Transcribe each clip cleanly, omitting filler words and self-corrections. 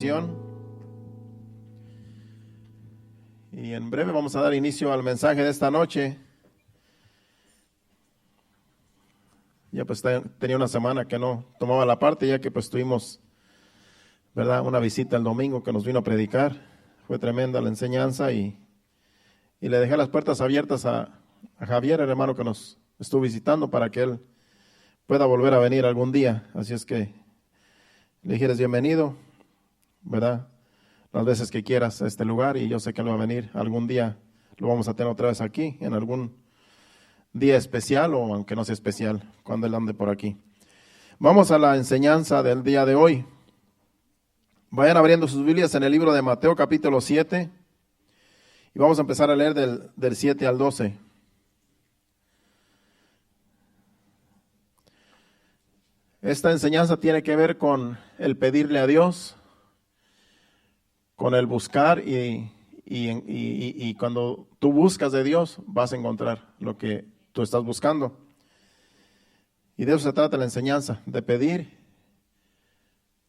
Y en breve vamos a dar inicio al mensaje de esta noche. Ya pues tenía una semana que no tomaba la parte, ya que pues tuvimos, ¿verdad?, una visita el domingo que nos vino a predicar. Fue tremenda la enseñanza y le dejé las puertas abiertas a Javier, el hermano que nos estuvo visitando, para que él pueda volver a venir algún día. Así es que le dije, eres bienvenido, ¿verdad?, las veces que quieras a este lugar, y yo sé que él va a venir algún día. Lo vamos a tener otra vez aquí, en algún día especial, o aunque no sea especial, cuando él ande por aquí. Vamos a la enseñanza del día de hoy. Vayan abriendo sus Biblias en el libro de Mateo capítulo 7, y vamos a empezar a leer del 7 al 12. Esta enseñanza tiene que ver con el pedirle a Dios, con el buscar, y cuando tú buscas de Dios vas a encontrar lo que tú estás buscando. Y de eso se trata la enseñanza, de pedir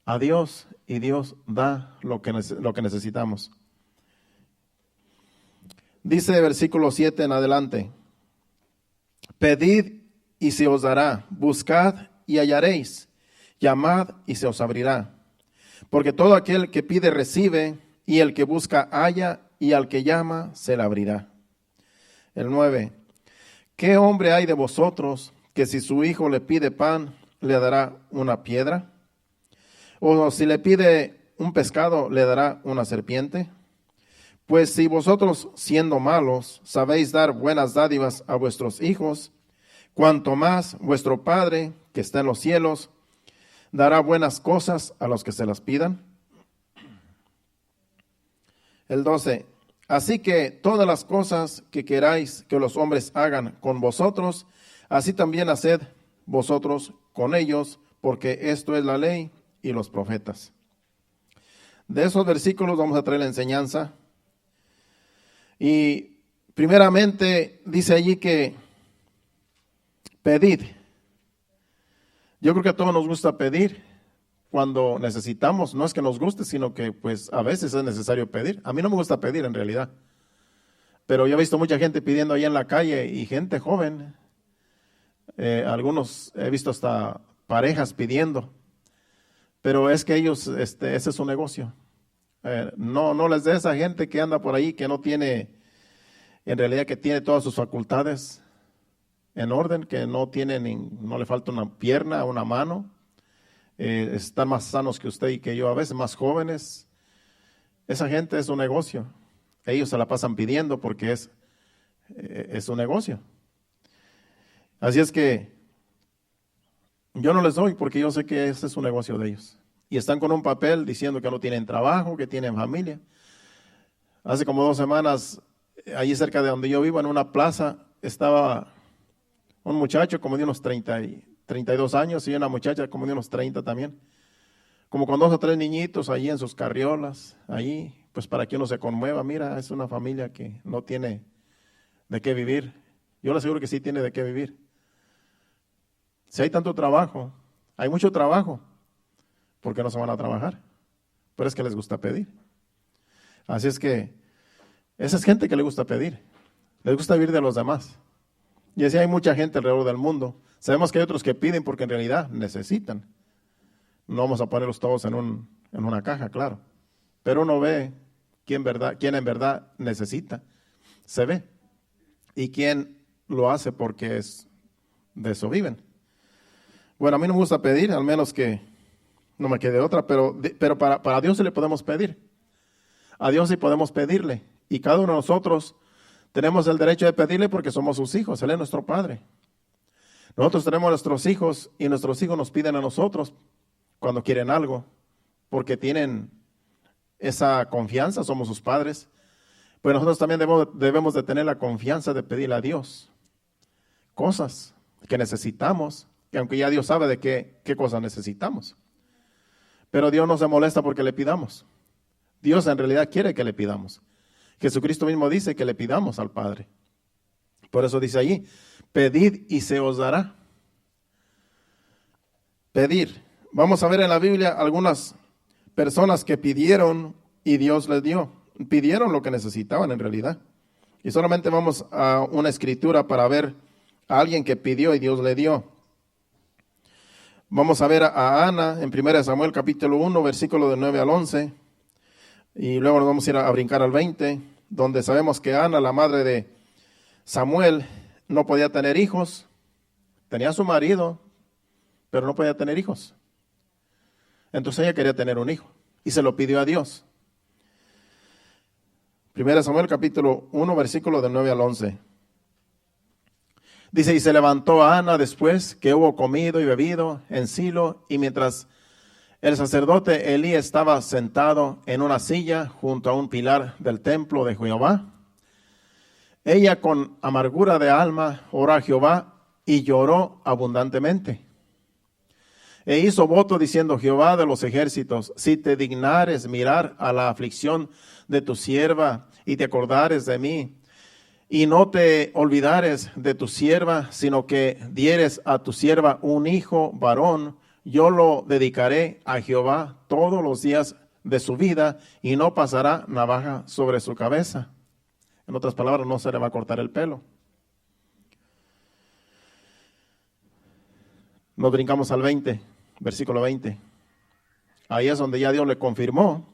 a Dios, y Dios da lo que necesitamos. Dice versículo 7 en adelante: pedid y se os dará, buscad y hallaréis, llamad y se os abrirá. Porque todo aquel que pide recibe, y el que busca halla, y al que llama se le abrirá. El 9. ¿Qué hombre hay de vosotros que si su hijo le pide pan, le dará una piedra? ¿O si le pide un pescado, le dará una serpiente? Pues si vosotros, siendo malos, sabéis dar buenas dádivas a vuestros hijos, cuanto más vuestro Padre, que está en los cielos, dará buenas cosas a los que se las pidan. El 12. Así que todas las cosas que queráis que los hombres hagan con vosotros, así también haced vosotros con ellos, porque esto es la ley y los profetas. De esos versículos vamos a traer la enseñanza. Y primeramente dice allí que pedid. Yo creo que a todos nos gusta pedir cuando necesitamos. No es que nos guste, sino que pues a veces es necesario pedir. A mí no me gusta pedir en realidad, pero yo he visto mucha gente pidiendo ahí en la calle, y gente joven. Algunos he visto hasta parejas pidiendo, pero es que ellos, ese es su negocio. No les dé a esa gente que anda por ahí, que no tiene, en realidad que tiene todas sus facultades en orden, que no le falta una pierna, una mano. Están más sanos que usted y que yo, a veces más jóvenes. Esa gente es un negocio. Ellos se la pasan pidiendo porque es un negocio. Así es que yo no les doy, porque yo sé que ese es un negocio de ellos. Y están con un papel diciendo que no tienen trabajo, que tienen familia. Hace como 2 semanas, allí cerca de donde yo vivo, en una plaza, estaba un muchacho como de unos 32 años, y una muchacha como de unos 30 también, como con 2 o 3 niñitos allí en sus carriolas, allí, pues para que uno se conmueva. Mira, es una familia que no tiene de qué vivir. Yo le aseguro que sí tiene de qué vivir. Si hay tanto trabajo, hay mucho trabajo, ¿por qué no se van a trabajar? Pero es que les gusta pedir. Así es que esa es gente que le gusta pedir, les gusta vivir de los demás. Y así hay mucha gente alrededor del mundo. Sabemos que hay otros que piden porque en realidad necesitan. No vamos a ponerlos todos en una caja, claro. Pero uno ve quién en verdad necesita. Se ve. Y quién lo hace porque de eso viven. Bueno, a mí no me gusta pedir, al menos que no me quede otra, pero para Dios sí le podemos pedir. A Dios sí podemos pedirle. Y cada uno de nosotros tenemos el derecho de pedirle porque somos sus hijos. Él es nuestro Padre. Nosotros tenemos nuestros hijos, y nuestros hijos nos piden a nosotros cuando quieren algo, porque tienen esa confianza, somos sus padres. Pues nosotros también debemos de tener la confianza de pedirle a Dios cosas que necesitamos, que aunque ya Dios sabe de qué cosas necesitamos. Pero Dios no se molesta porque le pidamos. Dios en realidad quiere que le pidamos. Jesucristo mismo dice que le pidamos al Padre. Por eso dice allí: pedid y se os dará. Pedir. Vamos a ver en la Biblia algunas personas que pidieron y Dios les dio. Pidieron lo que necesitaban en realidad. Y solamente vamos a una escritura para ver a alguien que pidió y Dios le dio. Vamos a ver a Ana en 1 Samuel capítulo 1, versículo de 9 al 11. Y luego nos vamos a ir a brincar al 20, donde sabemos que Ana, la madre de Samuel, no podía tener hijos. Tenía a su marido, pero no podía tener hijos. Entonces ella quería tener un hijo y se lo pidió a Dios. 1 Samuel capítulo 1, versículo de 9 al 11. Dice, y se levantó Ana después que hubo comido y bebido en Silo, y mientras el sacerdote Elí estaba sentado en una silla junto a un pilar del templo de Jehová, ella con amargura de alma oró a Jehová y lloró abundantemente. E hizo voto diciendo, Jehová de los ejércitos, si te dignares mirar a la aflicción de tu sierva y te acordares de mí, y no te olvidares de tu sierva, sino que dieres a tu sierva un hijo varón, yo lo dedicaré a Jehová todos los días de su vida, y no pasará navaja sobre su cabeza. En otras palabras, no se le va a cortar el pelo. Nos brincamos al 20, versículo 20. Ahí es donde ya Dios le confirmó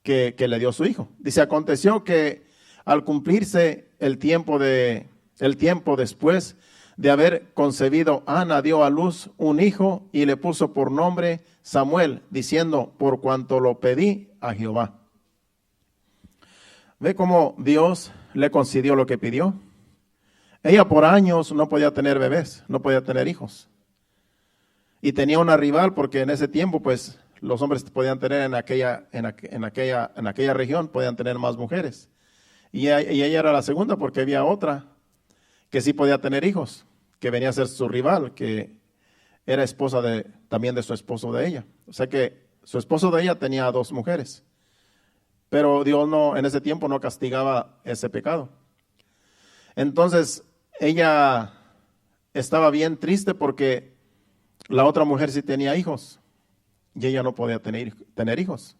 que le dio su hijo. Dice, aconteció que al cumplirse el tiempo después de haber concebido, Ana dio a luz un hijo y le puso por nombre Samuel, diciendo, por cuanto lo pedí a Jehová. ¿Ve cómo Dios le concedió lo que pidió? Ella por años no podía tener bebés, no podía tener hijos. Y tenía una rival porque en ese tiempo, pues, los hombres podían tener en aquella región, podían tener más mujeres. Y ella era la segunda porque había otra que sí podía tener hijos, que venía a ser su rival, que era esposa también de su esposo de ella. O sea que su esposo de ella tenía 2 mujeres. Pero Dios en ese tiempo no castigaba ese pecado. Entonces ella estaba bien triste porque la otra mujer sí tenía hijos y ella no podía tener hijos.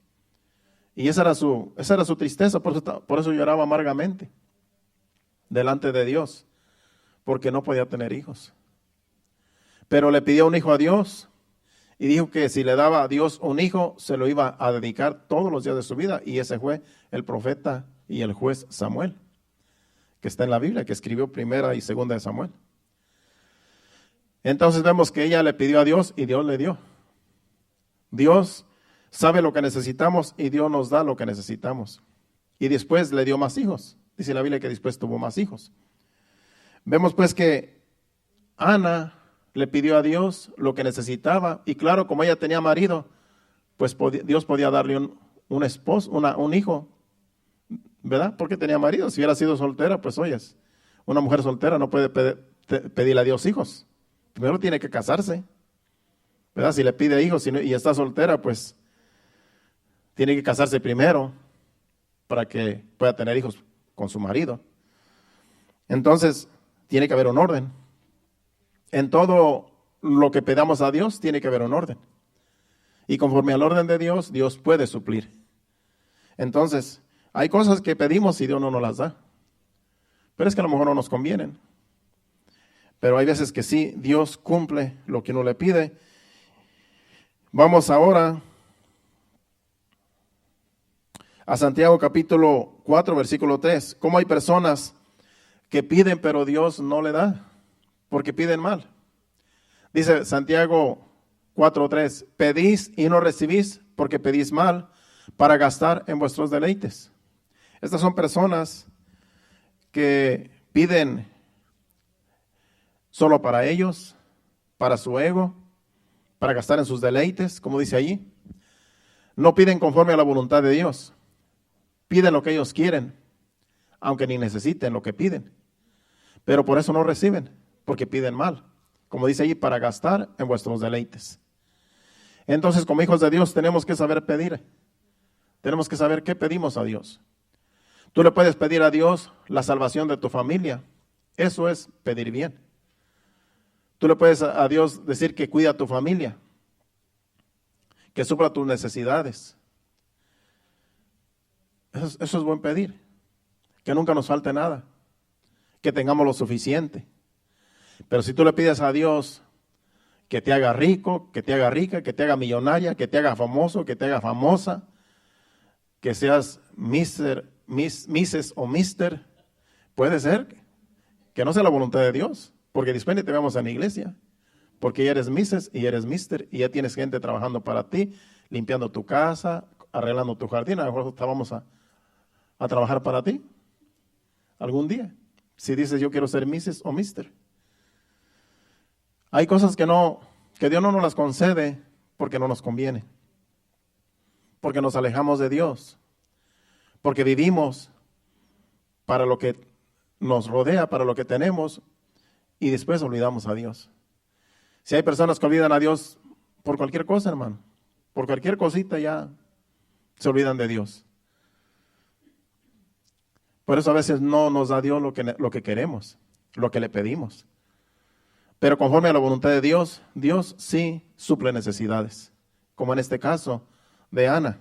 Y esa era su tristeza, por eso lloraba amargamente delante de Dios, porque no podía tener hijos. Pero le pidió un hijo a Dios y dijo que si le daba a Dios un hijo, se lo iba a dedicar todos los días de su vida. Y ese fue el profeta y el juez Samuel, que está en la Biblia, que escribió 1 y 2 de Samuel. Entonces vemos que ella le pidió a Dios y Dios le dio. Dios sabe lo que necesitamos y Dios nos da lo que necesitamos. Y después le dio más hijos. Dice la Biblia que después tuvo más hijos. Vemos pues que Ana le pidió a Dios lo que necesitaba. Y claro, como ella tenía marido, pues Dios podía darle un esposo, un hijo, ¿verdad? Porque tenía marido. Si hubiera sido soltera, pues oyes, una mujer soltera no puede pedirle a Dios hijos. Primero tiene que casarse, ¿verdad? Si le pide hijos y está soltera, pues tiene que casarse primero para que pueda tener hijos con su marido. Entonces, tiene que haber un orden. En todo lo que pedamos a Dios, tiene que haber un orden. Y conforme al orden de Dios, Dios puede suplir. Entonces, hay cosas que pedimos y Dios no nos las da. Pero es que a lo mejor no nos convienen. Pero hay veces que sí, Dios cumple lo que uno le pide. Vamos ahora a Santiago capítulo 4, versículo 3. ¿Cómo hay personas que piden pero Dios no le da? Porque piden mal. Dice Santiago 4:3, pedís y no recibís porque pedís mal para gastar en vuestros deleites. Estas son personas que piden solo para ellos, para su ego, para gastar en sus deleites, como dice allí. No piden conforme a la voluntad de Dios. Piden lo que ellos quieren, aunque ni necesiten lo que piden. Pero por eso no reciben, porque piden mal. Como dice allí, para gastar en vuestros deleites. Entonces, como hijos de Dios, tenemos que saber pedir. Tenemos que saber qué pedimos a Dios. Tú le puedes pedir a Dios la salvación de tu familia. Eso es pedir bien. Tú le puedes a Dios decir que cuida a tu familia, que supla tus necesidades. Eso es buen pedir, que nunca nos falte nada, que tengamos lo suficiente. Pero si tú le pides a Dios que te haga rico, que te haga rica, que te haga millonaria, que te haga famoso, que te haga famosa, que seas Mrs. o Mister, puede ser que no sea la voluntad de Dios, porque después te vemos en la iglesia, porque ya eres Mrs. y eres Mister y ya tienes gente trabajando para ti, limpiando tu casa, arreglando tu jardín. A lo mejor vamos a trabajar para ti algún día, si dices yo quiero ser Mrs. o Mister. Hay cosas que Dios no nos las concede porque no nos conviene, porque nos alejamos de Dios, porque vivimos para lo que nos rodea, para lo que tenemos, y después olvidamos a Dios. Si hay personas que olvidan a Dios por cualquier cosa, hermano, por cualquier cosita ya se olvidan de Dios. Por eso a veces no nos da Dios lo que queremos, lo que le pedimos. Pero conforme a la voluntad de Dios, Dios sí suple necesidades. Como en este caso de Ana.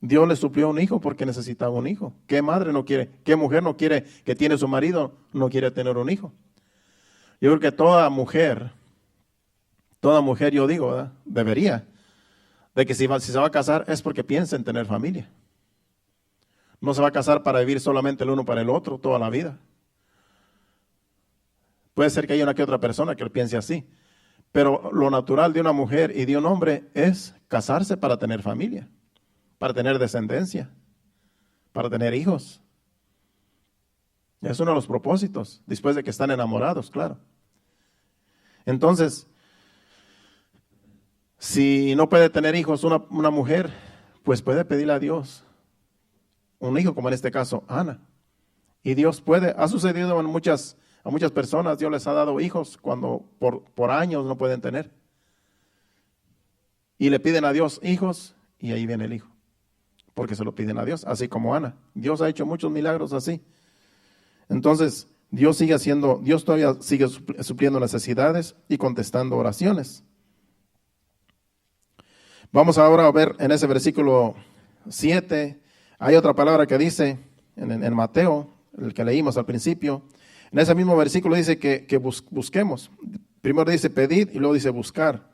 Dios le suplió un hijo porque necesitaba un hijo. ¿Qué madre no quiere? ¿Qué mujer no quiere que tiene su marido, no quiere tener un hijo? Yo creo que toda mujer yo digo, ¿verdad? Debería, de que si se va a casar es porque piensa en tener familia. No se va a casar para vivir solamente el uno para el otro toda la vida. Puede ser que haya una que otra persona que piense así, pero lo natural de una mujer y de un hombre es casarse para tener familia, para tener descendencia, para tener hijos. Es uno de los propósitos, después de que están enamorados, claro. Entonces, si no puede tener hijos una mujer, pues puede pedirle a Dios un hijo, como en este caso Ana. Y Dios puede, ha sucedido a muchas personas, Dios les ha dado hijos cuando por años no pueden tener. Y le piden a Dios hijos y ahí viene el hijo, porque se lo piden a Dios, así como Ana. Dios ha hecho muchos milagros así. Entonces, Dios todavía sigue supliendo necesidades y contestando oraciones. Vamos ahora a ver en ese versículo 7, hay otra palabra que dice en Mateo, el que leímos al principio. En ese mismo versículo dice que busquemos. Primero dice pedir y luego dice buscar.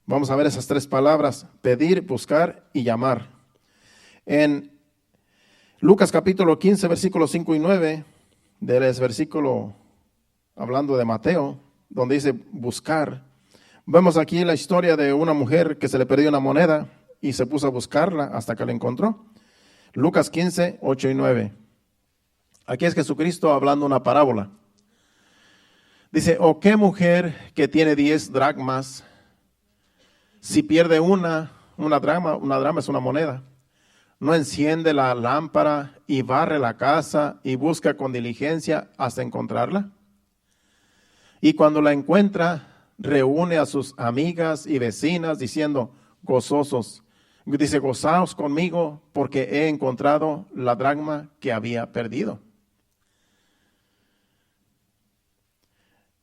Vamos a ver esas tres palabras: pedir, buscar y llamar. En Lucas capítulo 15, versículos 5 y 9, del versículo hablando de Mateo, donde dice buscar, vemos aquí la historia de una mujer que se le perdió una moneda y se puso a buscarla hasta que la encontró. Lucas 15, 8 y 9. Aquí es Jesucristo hablando una parábola. Dice, ¿o qué mujer que tiene 10 dracmas, si pierde una dracma es una moneda, no enciende la lámpara y barre la casa y busca con diligencia hasta encontrarla? Y cuando la encuentra, reúne a sus amigas y vecinas diciendo, gozosos, dice, gozaos conmigo porque he encontrado la dracma que había perdido.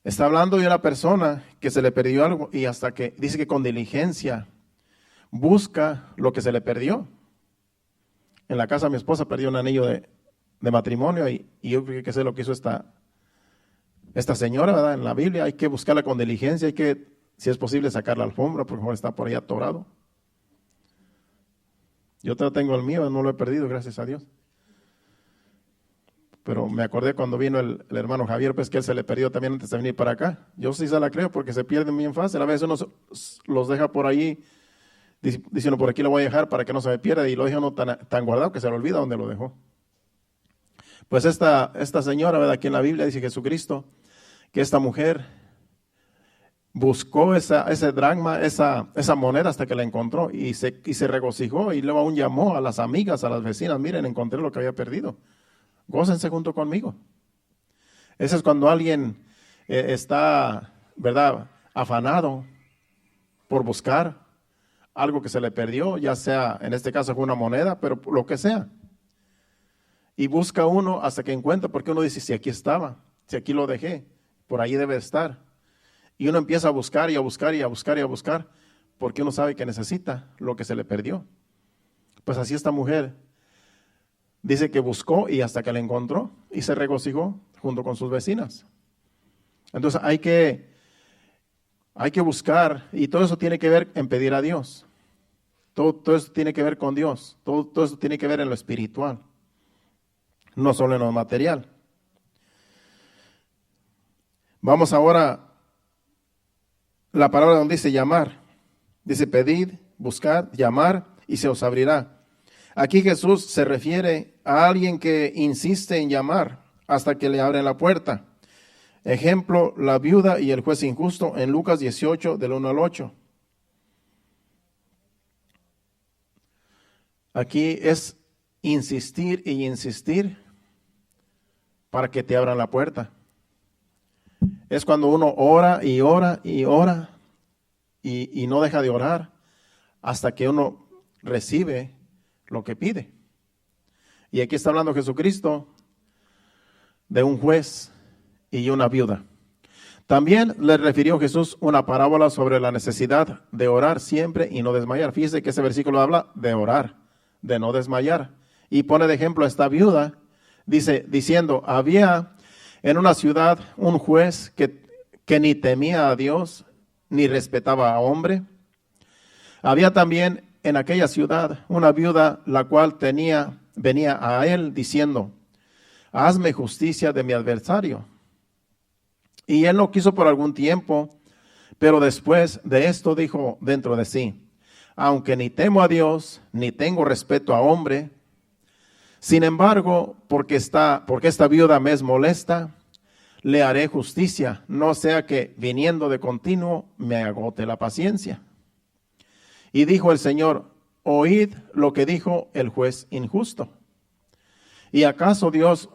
Está hablando de una persona que se le perdió algo y hasta que dice que con diligencia busca lo que se le perdió. En la casa de mi esposa perdió un anillo de matrimonio y yo creo que sé lo que hizo esta señora, ¿verdad? En la Biblia hay que buscarla con diligencia, hay que, si es posible, sacar la alfombra porque está por ahí atorado. Yo tengo el mío, no lo he perdido, gracias a Dios. Pero me acordé cuando vino el hermano Javier, pues que él se le perdió también antes de venir para acá. Yo sí se la creo porque se pierden bien fácil. A veces uno los deja por ahí, diciendo por aquí lo voy a dejar para que no se me pierda, y lo deja uno tan guardado que se le olvida dónde lo dejó. Pues esta señora, ¿verdad? Aquí en la Biblia dice Jesucristo que esta mujer buscó ese dracma, esa moneda hasta que la encontró y se regocijó y luego aún llamó a las amigas, a las vecinas, miren, encontré lo que había perdido. Gócense junto conmigo. Eso es cuando alguien está, ¿verdad?, afanado por buscar algo que se le perdió, ya sea, en este caso fue una moneda, pero lo que sea. Y busca uno hasta que encuentra, porque uno dice, si aquí estaba, si aquí lo dejé, por ahí debe estar. Y uno empieza a buscar y a buscar y a buscar y a buscar, porque uno sabe que necesita lo que se le perdió. Pues así esta mujer dice que buscó y hasta que la encontró y se regocijó junto con sus vecinas. Entonces hay que buscar, y todo eso tiene que ver en pedir a Dios. Todo eso tiene que ver con Dios. Todo eso tiene que ver en lo espiritual, no solo en lo material. Vamos ahora a la palabra donde dice llamar. Dice pedid, buscad, llamar y se os abrirá. Aquí Jesús se refiere a alguien que insiste en llamar hasta que le abren la puerta. Ejemplo, la viuda y el juez injusto en Lucas 18, del 1 al 8. Aquí es insistir y insistir para que te abran la puerta. Es cuando uno ora y ora y ora y no deja de orar hasta que uno recibe lo que pide. Y aquí está hablando Jesucristo de un juez y una viuda. También le refirió Jesús una parábola sobre la necesidad de orar siempre y no desmayar. Fíjese que ese versículo habla de orar, de no desmayar. Y pone de ejemplo a esta viuda, diciendo, había en una ciudad un juez que ni temía a Dios, ni respetaba a hombre. Había también en aquella ciudad una viuda, la cual venía a él diciendo, hazme justicia de mi adversario. Y él no quiso por algún tiempo, pero después de esto dijo dentro de sí, aunque ni temo a Dios, ni tengo respeto a hombre, sin embargo, porque esta viuda me es molesta, le haré justicia, no sea que viniendo de continuo me agote la paciencia. Y dijo el Señor, oíd lo que dijo el juez injusto. ¿Y acaso Dios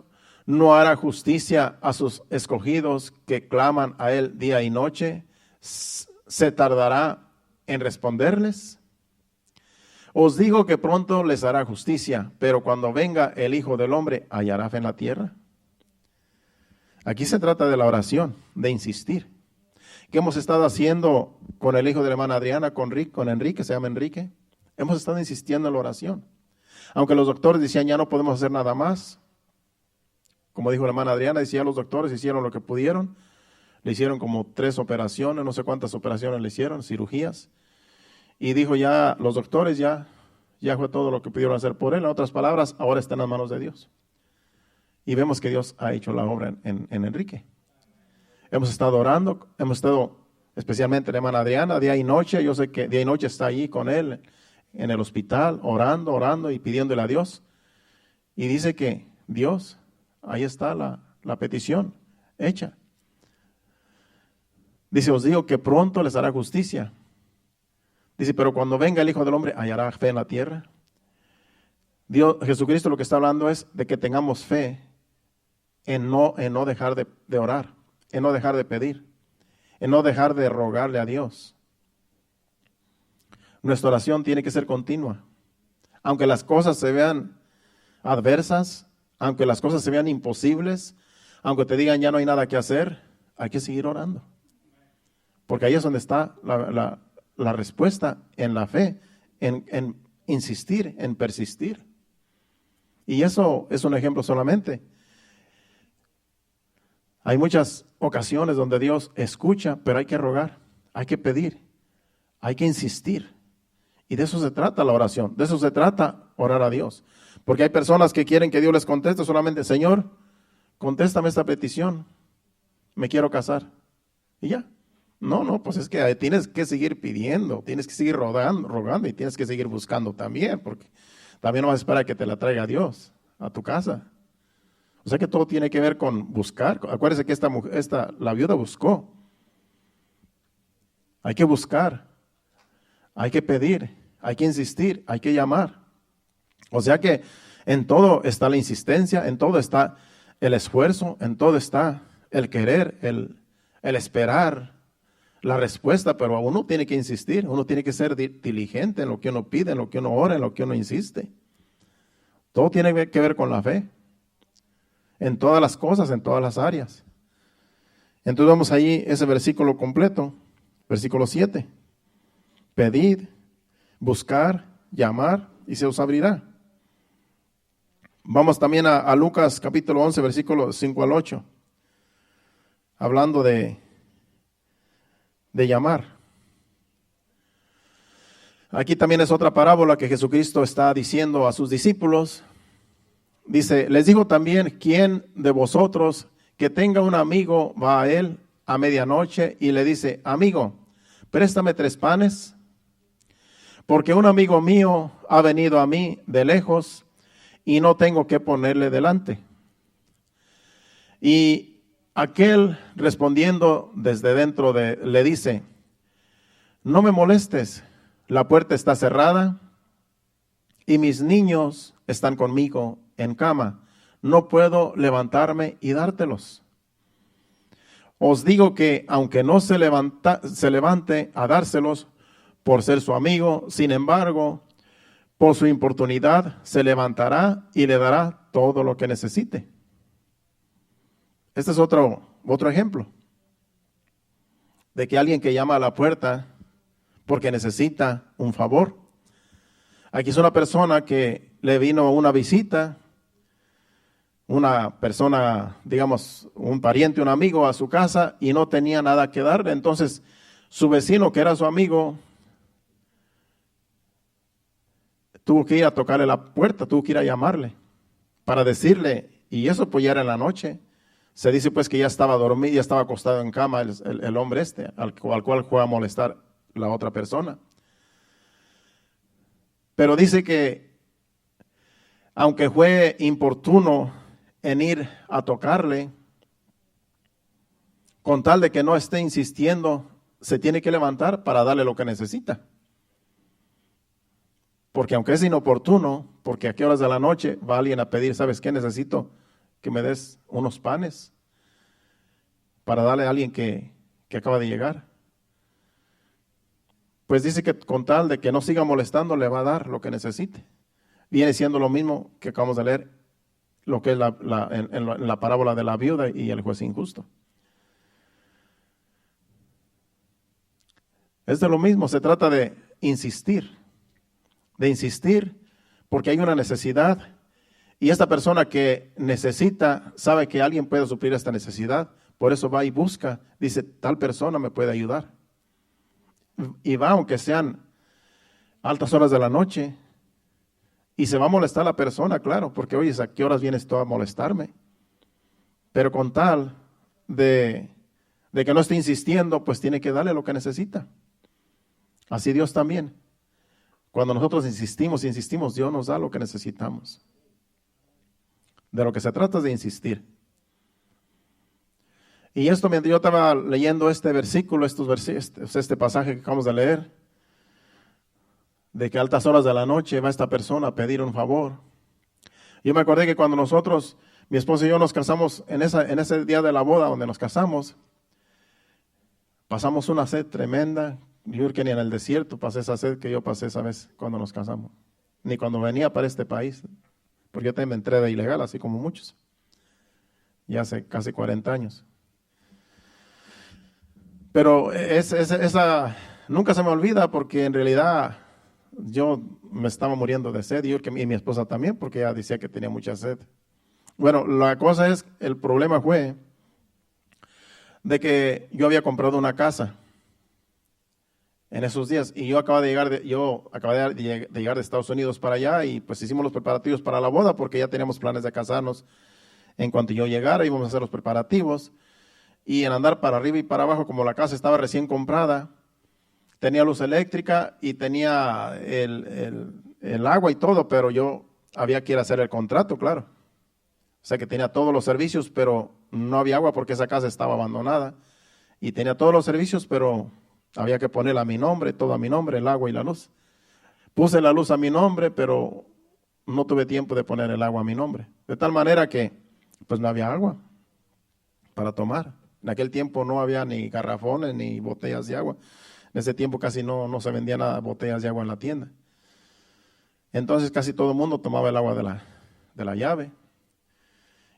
no hará justicia a sus escogidos que claman a él día y noche? ¿Se tardará en responderles? Os digo que pronto les hará justicia, pero cuando venga el Hijo del Hombre, ¿hallará fe en la tierra? Aquí se trata de la oración, de insistir. ¿Qué hemos estado haciendo con el hijo de la hermana Adriana, con Enrique, se llama Enrique? Hemos estado insistiendo en la oración. Aunque los doctores decían ya no podemos hacer nada más. Como dijo la hermana Adriana, decía los doctores hicieron lo que pudieron. Le hicieron como 3 operaciones, no sé cuántas operaciones le hicieron, cirugías. Y dijo ya, los doctores ya fue todo lo que pudieron hacer por él. En otras palabras, ahora está en las manos de Dios. Y vemos que Dios ha hecho la obra en Enrique. Hemos estado orando, hemos estado especialmente la hermana Adriana, día y noche. Yo sé que día y noche está ahí con él en el hospital, orando y pidiéndole a Dios. Y dice que Dios, ahí está la petición hecha. Dice, os digo que pronto les hará justicia. Dice, pero cuando venga el Hijo del Hombre, ¿hallará fe en la tierra? Jesucristo lo que está hablando es de que tengamos fe en no dejar de orar, en no dejar de pedir, en no dejar de rogarle a Dios. Nuestra oración tiene que ser continua. Aunque las cosas se vean adversas, aunque las cosas se vean imposibles, aunque te digan ya no hay nada que hacer, hay que seguir orando. Porque ahí es donde está la respuesta en la fe, en insistir, en persistir. Y eso es un ejemplo solamente. Hay muchas ocasiones donde Dios escucha, pero hay que rogar, hay que pedir, hay que insistir. Y de eso se trata la oración, de eso se trata orar a Dios. Porque hay personas que quieren que Dios les conteste solamente, Señor, contéstame esta petición, me quiero casar. Y ya. No, pues es que tienes que seguir pidiendo, tienes que seguir rogando y tienes que seguir buscando también, porque también no vas a esperar que te la traiga Dios a tu casa. O sea que todo tiene que ver con buscar. Acuérdese que la viuda buscó. Hay que buscar, hay que pedir, hay que insistir, hay que llamar. O sea que en todo está la insistencia, en todo está el esfuerzo, en todo está el querer, el esperar la respuesta, pero uno tiene que insistir, uno tiene que ser diligente en lo que uno pide, en lo que uno ora, en lo que uno insiste. Todo tiene que ver con la fe, en todas las cosas, en todas las áreas. Entonces vamos ahí, ese versículo completo, versículo 7. Pedid, buscar, llamar y se os abrirá. Vamos también a Lucas capítulo 11, versículos 5 al 8, hablando de llamar. Aquí también es otra parábola que Jesucristo está diciendo a sus discípulos. Dice, les digo también, ¿quién de vosotros que tenga un amigo va a él a medianoche y le dice, amigo, préstame 3 panes? Porque un amigo mío ha venido a mí de lejos y no tengo que ponerle delante. Y aquel respondiendo desde dentro le dice, no me molestes, la puerta está cerrada y mis niños están conmigo en cama. No puedo levantarme y dártelos. Os digo que aunque no se levante a dárselos por ser su amigo, sin embargo, por su importunidad se levantará y le dará todo lo que necesite. Este es otro ejemplo de que alguien que llama a la puerta porque necesita un favor. Aquí es una persona que le vino una visita, una persona, digamos, un pariente, un amigo a su casa y no tenía nada que darle. Entonces, su vecino, que era su amigo, tuvo que ir a tocarle la puerta, tuvo que ir a llamarle para decirle, y eso pues ya era en la noche. Se dice pues que ya estaba dormido, ya estaba acostado en cama el hombre al cual fue a molestar la otra persona. Pero dice que aunque fue importuno en ir a tocarle, con tal de que no esté insistiendo, se tiene que levantar para darle lo que necesita. Porque aunque es inoportuno, porque a qué horas de la noche va alguien a pedir, ¿sabes qué? Necesito que me des unos panes para darle a alguien que acaba de llegar. Pues dice que con tal de que no siga molestando, le va a dar lo que necesite. Viene siendo lo mismo que acabamos de leer, lo que es en la parábola de la viuda y el juez injusto. Es de lo mismo, se trata de insistir porque hay una necesidad y esta persona que necesita sabe que alguien puede suplir esta necesidad, por eso va y busca, dice, tal persona me puede ayudar. Y va aunque sean altas horas de la noche y se va a molestar la persona, claro, porque oye, ¿a qué horas vienes tú a molestarme? Pero con tal de que no esté insistiendo, pues tiene que darle lo que necesita. Así Dios también. Cuando nosotros insistimos, Dios nos da lo que necesitamos. De lo que se trata es de insistir. Y esto, mientras yo estaba leyendo este versículo, este pasaje que acabamos de leer, de que a altas horas de la noche va esta persona a pedir un favor. Yo me acordé que cuando nosotros, mi esposa y yo nos casamos, en ese día de la boda donde nos casamos, pasamos una sed tremenda. Yo creo que ni en el desierto pasé esa sed que yo pasé esa vez cuando nos casamos. Ni cuando venía para este país. Porque yo también me entré de ilegal, así como muchos. Ya hace casi 40 años. Pero esa nunca se me olvida porque en realidad yo me estaba muriendo de sed. Y mi esposa también porque ella decía que tenía mucha sed. Bueno, la cosa es, el problema fue de que yo había comprado una casa en esos días y yo acababa de llegar de Estados Unidos para allá y pues hicimos los preparativos para la boda porque ya teníamos planes de casarnos. En cuanto yo llegara íbamos a hacer los preparativos y en andar para arriba y para abajo, como la casa estaba recién comprada, tenía luz eléctrica y tenía el agua y todo, pero yo había que ir a hacer el contrato, claro. O sea que tenía todos los servicios, pero no había agua porque esa casa estaba abandonada. Y tenía todos los servicios, pero había que ponerla a mi nombre, todo a mi nombre, el agua y la luz. Puse la luz a mi nombre, pero no tuve tiempo de poner el agua a mi nombre. De tal manera que, pues no había agua para tomar. En aquel tiempo no había ni garrafones ni botellas de agua. En ese tiempo casi no se vendía nada, botellas de agua en la tienda. Entonces casi todo el mundo tomaba el agua de la llave.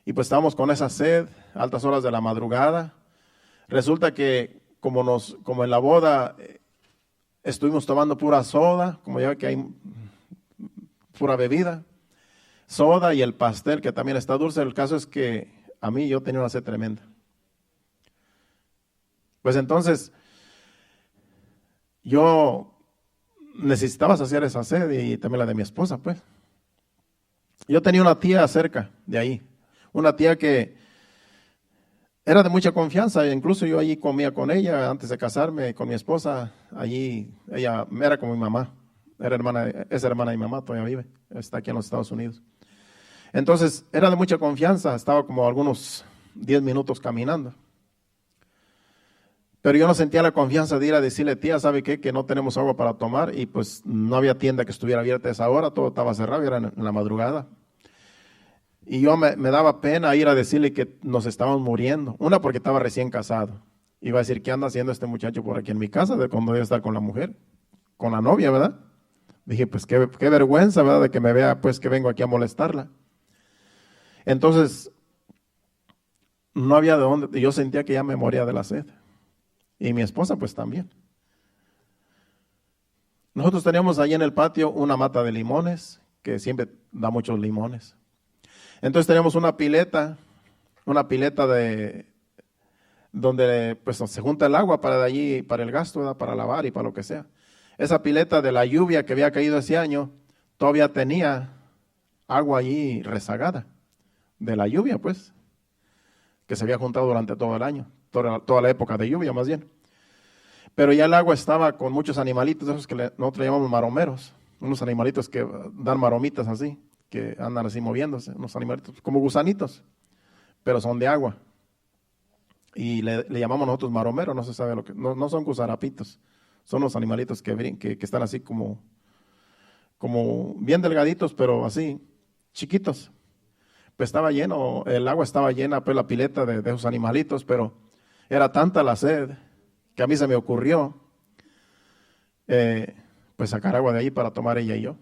Y pues estábamos con esa sed, altas horas de la madrugada. Resulta que como en la boda estuvimos tomando pura soda, como ya ve que hay pura bebida, soda y el pastel que también está dulce. El caso es que yo tenía una sed tremenda. Pues entonces yo necesitaba saciar esa sed y también la de mi esposa, pues. Yo tenía una tía cerca de ahí, una tía que era de mucha confianza, incluso yo allí comía con ella antes de casarme con mi esposa. Allí ella era como mi mamá, es hermana de mi mamá, todavía vive, está aquí en los Estados Unidos. Entonces era de mucha confianza, estaba como algunos 10 minutos caminando. Pero yo no sentía la confianza de ir a decirle, tía, ¿sabe qué? Que no tenemos agua para tomar, y pues no había tienda que estuviera abierta a esa hora, todo estaba cerrado, era en la madrugada. Y yo me daba pena ir a decirle que nos estábamos muriendo. Una, porque estaba recién casado. Iba a decir, ¿qué anda haciendo este muchacho por aquí en mi casa? De cuando debe estar con la mujer, con la novia, ¿verdad? Dije, pues qué vergüenza, ¿verdad? De que me vea, pues que vengo aquí a molestarla. Entonces, no había de dónde. Yo sentía que ya me moría de la sed. Y mi esposa, pues también. Nosotros teníamos allí en el patio una mata de limones, que siempre da muchos limones. Entonces teníamos una pileta de donde pues se junta el agua para de allí, para el gasto, ¿verdad? Para lavar y para lo que sea. Esa pileta de la lluvia que había caído ese año, todavía tenía agua allí rezagada, de la lluvia pues, que se había juntado durante todo el año, toda la época de lluvia más bien. Pero ya el agua estaba con muchos animalitos, esos que nosotros llamamos maromeros, unos animalitos que dan maromitas así, que andan así moviéndose, unos animalitos como gusanitos, pero son de agua. Y le llamamos nosotros maromeros, no se sabe lo que, no son gusarapitos, son los animalitos que están así como bien delgaditos, pero así, chiquitos. Pues estaba lleno, el agua estaba llena, pues la pileta de esos animalitos, pero era tanta la sed que a mí se me ocurrió pues sacar agua de ahí para tomar ella y yo.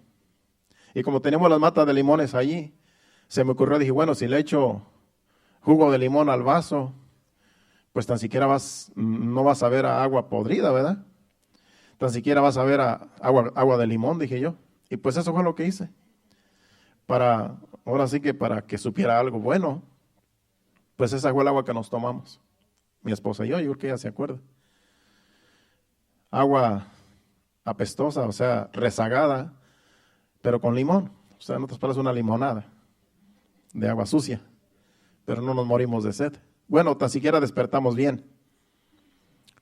Y como teníamos las matas de limones allí, se me ocurrió, dije, bueno, si le echo jugo de limón al vaso, pues tan siquiera no vas a ver a agua podrida, ¿verdad? Tan siquiera vas a ver a agua de limón, dije yo. Y pues eso fue lo que hice. Ahora sí que para que supiera algo bueno, pues esa fue el agua que nos tomamos, mi esposa y yo creo que ella se acuerda. Agua apestosa, o sea, rezagada, pero con limón. O sea, en otras palabras, una limonada de agua sucia, pero no nos morimos de sed. Bueno, tan siquiera despertamos bien,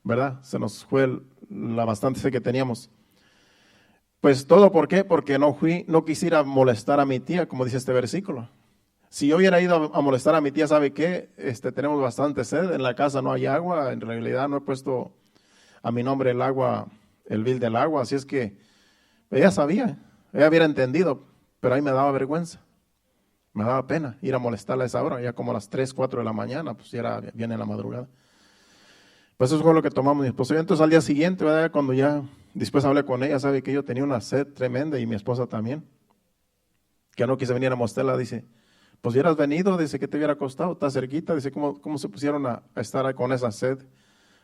¿verdad? Se nos fue la bastante sed que teníamos. Pues todo, ¿por qué? Porque no quisiera molestar a mi tía, como dice este versículo. Si yo hubiera ido a molestar a mi tía, ¿sabe qué? Tenemos bastante sed, en la casa no hay agua, en realidad no he puesto a mi nombre el bill del agua, así es que ella sabía, ella hubiera entendido, pero ahí me daba vergüenza, me daba pena ir a molestarla a esa hora, ya como a las 3, 4 de la mañana, pues ya era bien en la madrugada. Pues eso fue lo que tomamos mi esposo. Y entonces al día siguiente, ¿verdad? Cuando ya después hablé con ella, sabe que yo tenía una sed tremenda y mi esposa también, que no quise venir a mostrarla, dice, pues hubieras venido, dice que te hubiera costado, está cerquita, dice, ¿cómo se pusieron a estar ahí con esa sed?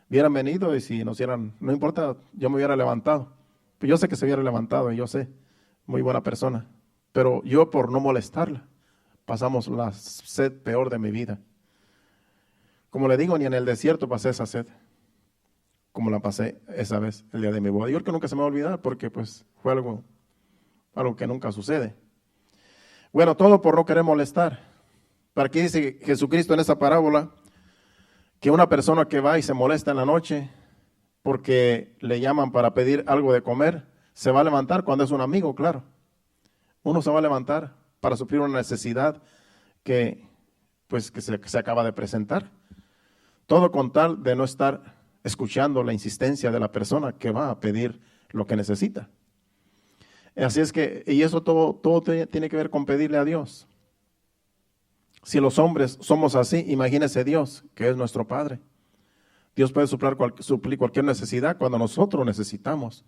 Hubieran venido y si nos hicieran, no importa, yo me hubiera levantado. Pues yo sé que se hubiera levantado y yo sé, muy buena persona, pero yo por no molestarla, pasamos la sed peor de mi vida. Como le digo, ni en el desierto pasé esa sed, como la pasé esa vez, el día de mi boda. Yo creo que nunca se me va a olvidar porque pues fue algo que nunca sucede. Bueno, todo por no querer molestar. ¿Para qué dice Jesucristo en esa parábola? Que una persona que va y se molesta en la noche porque le llaman para pedir algo de comer, se va a levantar cuando es un amigo, claro. Uno se va a levantar para suplir una necesidad que se acaba de presentar. Todo con tal de no estar escuchando la insistencia de la persona que va a pedir lo que necesita. Así es que, y eso todo tiene que ver con pedirle a Dios. Si los hombres somos así, imagínese Dios, que es nuestro Padre. Dios puede suplir cualquier necesidad cuando nosotros necesitamos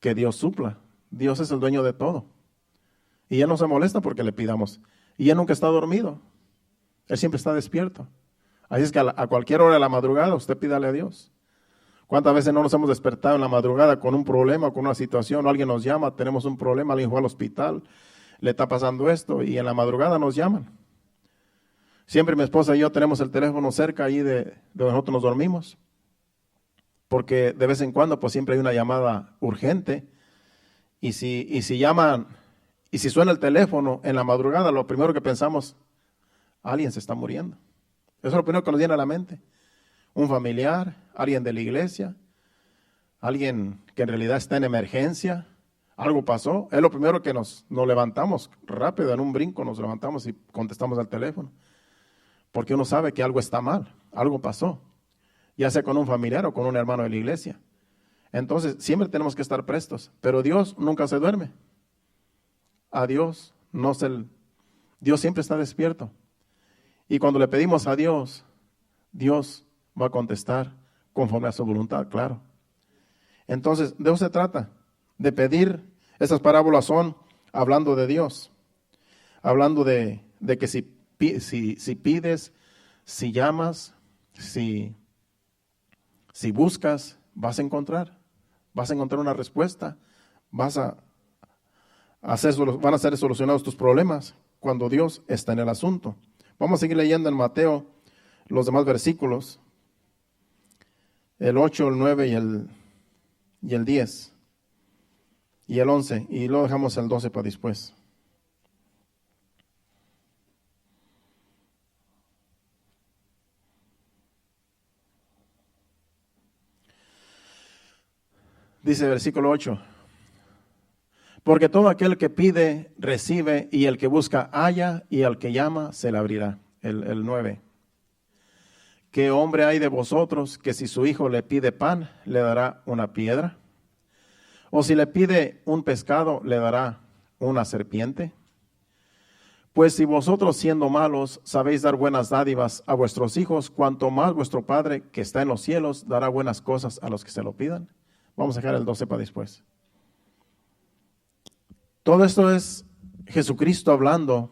que Dios supla. Dios es el dueño de todo. Y Él no se molesta porque le pidamos. Y Él nunca está dormido. Él siempre está despierto. Así es que a cualquier hora de la madrugada usted pídale a Dios. ¿Cuántas veces no nos hemos despertado en la madrugada con un problema, con una situación, o alguien nos llama, tenemos un problema, alguien fue al hospital, le está pasando esto, y en la madrugada nos llaman? Siempre mi esposa y yo tenemos el teléfono cerca ahí de donde nosotros nos dormimos, porque de vez en cuando pues siempre hay una llamada urgente, y si llaman, y si suena el teléfono en la madrugada, lo primero que pensamos, alguien se está muriendo. Eso es lo primero que nos viene a la mente. Un familiar, alguien de la iglesia, alguien que en realidad está en emergencia, algo pasó. Es lo primero que nos levantamos rápido, en un brinco nos levantamos y contestamos al teléfono. Porque uno sabe que algo está mal, algo pasó, ya sea con un familiar o con un hermano de la iglesia. Entonces siempre tenemos que estar prestos, pero Dios nunca se duerme. A Dios Dios siempre está despierto. Y cuando le pedimos a Dios, Dios va a contestar conforme a su voluntad, claro. Entonces, de eso se trata, de pedir. Esas parábolas son hablando de Dios, hablando de que si pides, si llamas, si buscas, vas a encontrar una respuesta, van a ser solucionados tus problemas cuando Dios está en el asunto. Vamos a seguir leyendo en Mateo los demás versículos, el 8, el 9 y el 10 y el 11, y luego dejamos el 12 para después. Dice versículo 8, porque todo aquel que pide, recibe, y el que busca, halla, y al que llama, se le abrirá. El 9. ¿Qué hombre hay de vosotros que si su hijo le pide pan, le dará una piedra? ¿O si le pide un pescado, le dará una serpiente? Pues si vosotros siendo malos sabéis dar buenas dádivas a vuestros hijos, cuanto más vuestro Padre que está en los cielos dará buenas cosas a los que se lo pidan. Vamos a dejar el 12 para después. Todo esto es Jesucristo hablando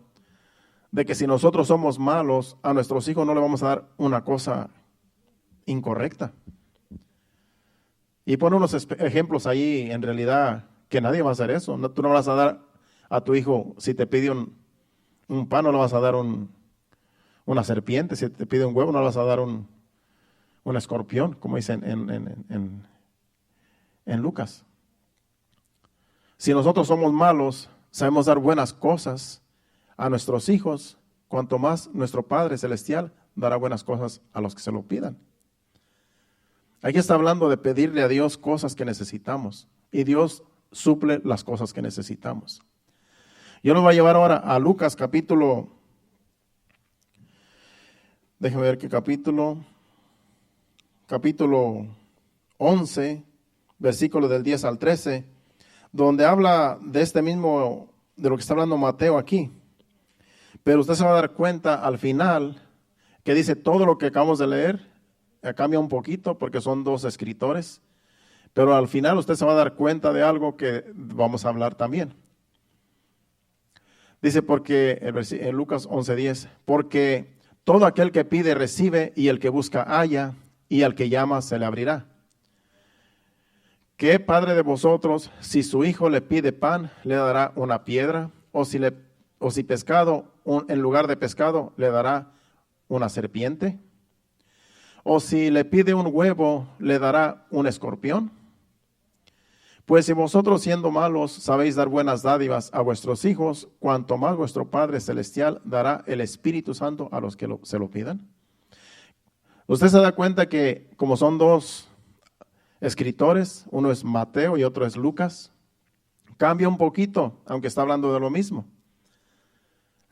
de que si nosotros somos malos, a nuestros hijos no le vamos a dar una cosa incorrecta. Y pone unos ejemplos ahí, en realidad, que nadie va a hacer eso. No, tú no vas a dar a tu hijo, si te pide un pan, no le vas a dar una serpiente. Si te pide un huevo, no le vas a dar un escorpión, como dicen en Lucas. Si nosotros somos malos, sabemos dar buenas cosas a nuestros hijos, cuanto más nuestro Padre Celestial dará buenas cosas a los que se lo pidan. Aquí está hablando de pedirle a Dios cosas que necesitamos, y Dios suple las cosas que necesitamos. Yo lo voy a llevar ahora a Lucas capítulo, déjeme ver qué capítulo 11, versículo del 10 al 13, donde habla de de lo que está hablando Mateo aquí. Pero usted se va a dar cuenta al final que dice todo lo que acabamos de leer, cambia un poquito porque son dos escritores, pero al final usted se va a dar cuenta de algo que vamos a hablar también. Dice porque, en Lucas 11:10, porque todo aquel que pide recibe, y el que busca halla, y al que llama se le abrirá. ¿Qué padre de vosotros, si su hijo le pide pan, le dará una piedra? O si pescado, en lugar de pescado, le dará una serpiente? ¿O si le pide un huevo, le dará un escorpión? Pues si vosotros siendo malos sabéis dar buenas dádivas a vuestros hijos, cuanto más vuestro Padre Celestial dará el Espíritu Santo a los que se lo pidan. Usted se da cuenta que como son dos escritores, uno es Mateo y otro es Lucas, cambia un poquito, aunque está hablando de lo mismo.